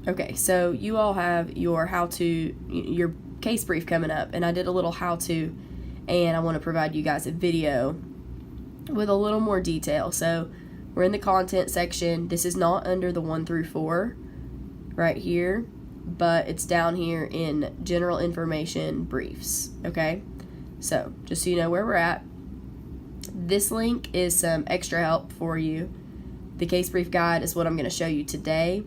Okay, so you all have your your case brief coming up, and I did a little how-to, and I want to provide you guys a video with a little more detail. So we're in the content section. This is not under the 1 through 4 right here, but it's down here in general information briefs, okay? So just so you know where we're at, this link is some extra help for you. The case brief guide is what I'm going to show you today,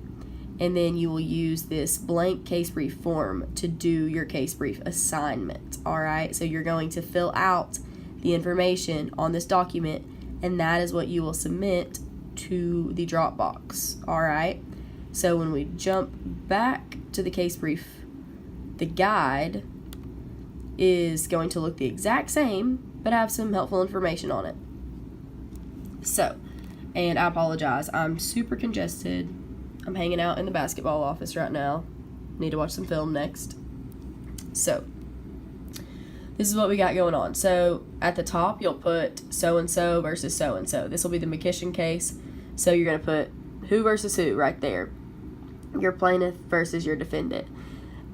and then you will use this blank case brief form to do your case brief assignment, all right? So you're going to fill out the information on this document, and that is what you will submit to the Dropbox, all right? So when we jump back to the case brief, the guide is going to look the exact same, but have some helpful information on it. So, and I apologize, I'm super congested. I'm hanging out in the basketball office right now. Need to watch some film next. So, this is what we got going on. So, at the top, you'll put so-and-so versus so-and-so. This will be the McKishin case. So, you're going to put who versus who right there. Your plaintiff versus your defendant.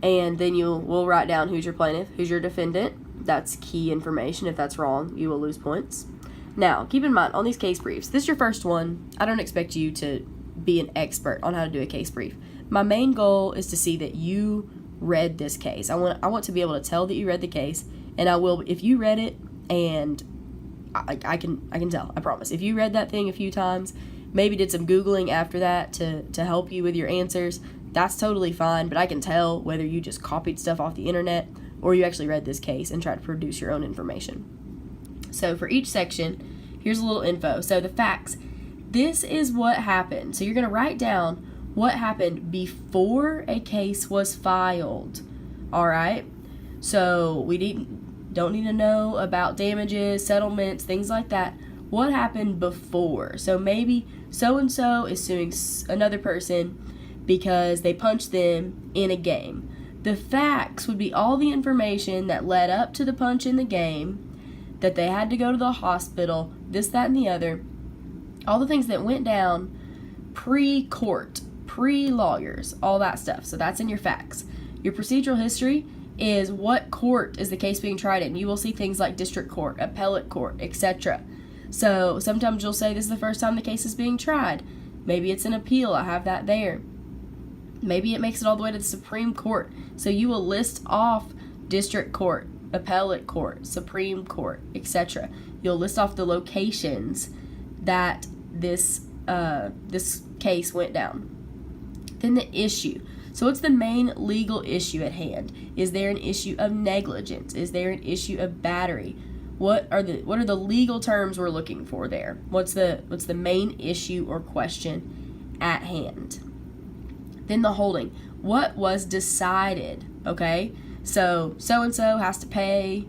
And then we'll write down who's your plaintiff, who's your defendant. That's key information. If that's wrong, you will lose points. Now, keep in mind, on these case briefs, this is your first one. I don't expect you to be an expert on how to do a case brief. My main goal is to see that you read this case. I want to be able to tell that you read the case, and I will if you read it, and I can tell, I promise. If you read that thing a few times, maybe did some Googling after that to help you with your answers, that's totally fine, but I can tell whether you just copied stuff off the internet or you actually read this case and tried to produce your own information. So for each section, here's a little info. So the facts. This is what happened. So you're going to write down what happened before a case was filed. All right? So we don't need to know about damages, settlements, things like that. What happened before? So maybe so-and-so is suing another person because they punched them in a game. The facts would be all the information that led up to the punch in the game, that they had to go to the hospital, this, that, and the other. All the things that went down pre-court, pre-lawyers, all that stuff. So that's in your facts. Your procedural history is what court is the case being tried in. You will see things like district court, appellate court, etc. So sometimes you'll say this is the first time the case is being tried. Maybe it's an appeal. I have that there. Maybe it makes it all the way to the Supreme Court. So you will list off district court, appellate court, Supreme Court, etc. You'll list off the locations that this case went down. Then the issue. So what's the main legal issue at hand? Is there an issue of negligence? Is there an issue of battery? What are the legal terms we're looking for there? What's the main issue or question at hand? Then the holding. What was decided? Okay? So and so has to pay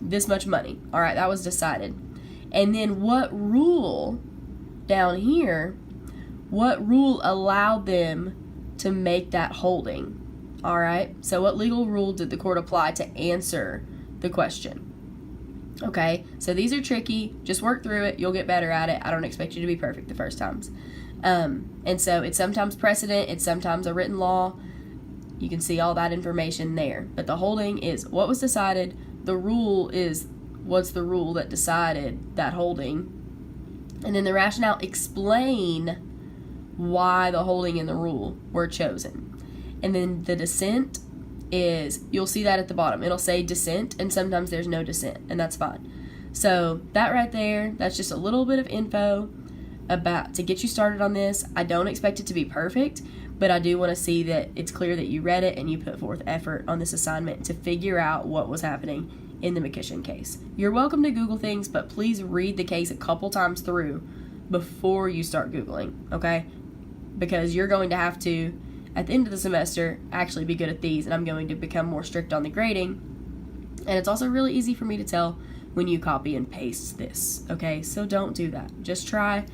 this much money. All right, that was decided. And then what rule down here, what rule allowed them to make that holding? All right, so what legal rule did the court apply to answer the question? Okay, so these are tricky. Just work through it. You'll get better at it. I don't expect you to be perfect the first times. And so it's sometimes precedent. It's sometimes a written law. You can see all that information there. But the holding is what was decided. The rule is what's the rule that decided that holding. And then the rationale, explain why the holding and the rule were chosen. And then the dissent is, you'll see that at the bottom. It'll say dissent, and sometimes there's no dissent, and that's fine. So that right there, that's just a little bit of info about to get you started on this. I don't expect it to be perfect, but I do want to see that it's clear that you read it and you put forth effort on this assignment to figure out what was happening in the McKishin case. You're welcome to Google things, but please read the case a couple times through before you start Googling, okay? Because you're going to have to, at the end of the semester, actually be good at these, and I'm going to become more strict on the grading. And it's also really easy for me to tell when you copy and paste this, okay? So don't do that. Just try.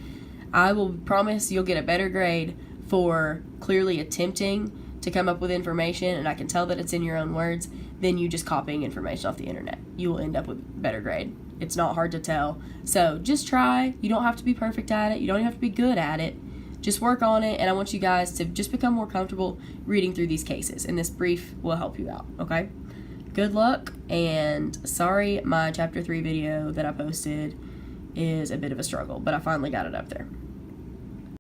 I will promise you'll get a better grade for clearly attempting to come up with information, and I can tell that it's in your own words, than you just copying information off the internet. You will end up with a better grade. It's not hard to tell. So just try. You don't have to be perfect at it. You don't even have to be good at it. just work on it, and I want you guys to just become more comfortable reading through these cases, and this brief will help you out, okay? Good luck, and sorry my chapter 3 video that I posted is a bit of a struggle, but I finally got it up there.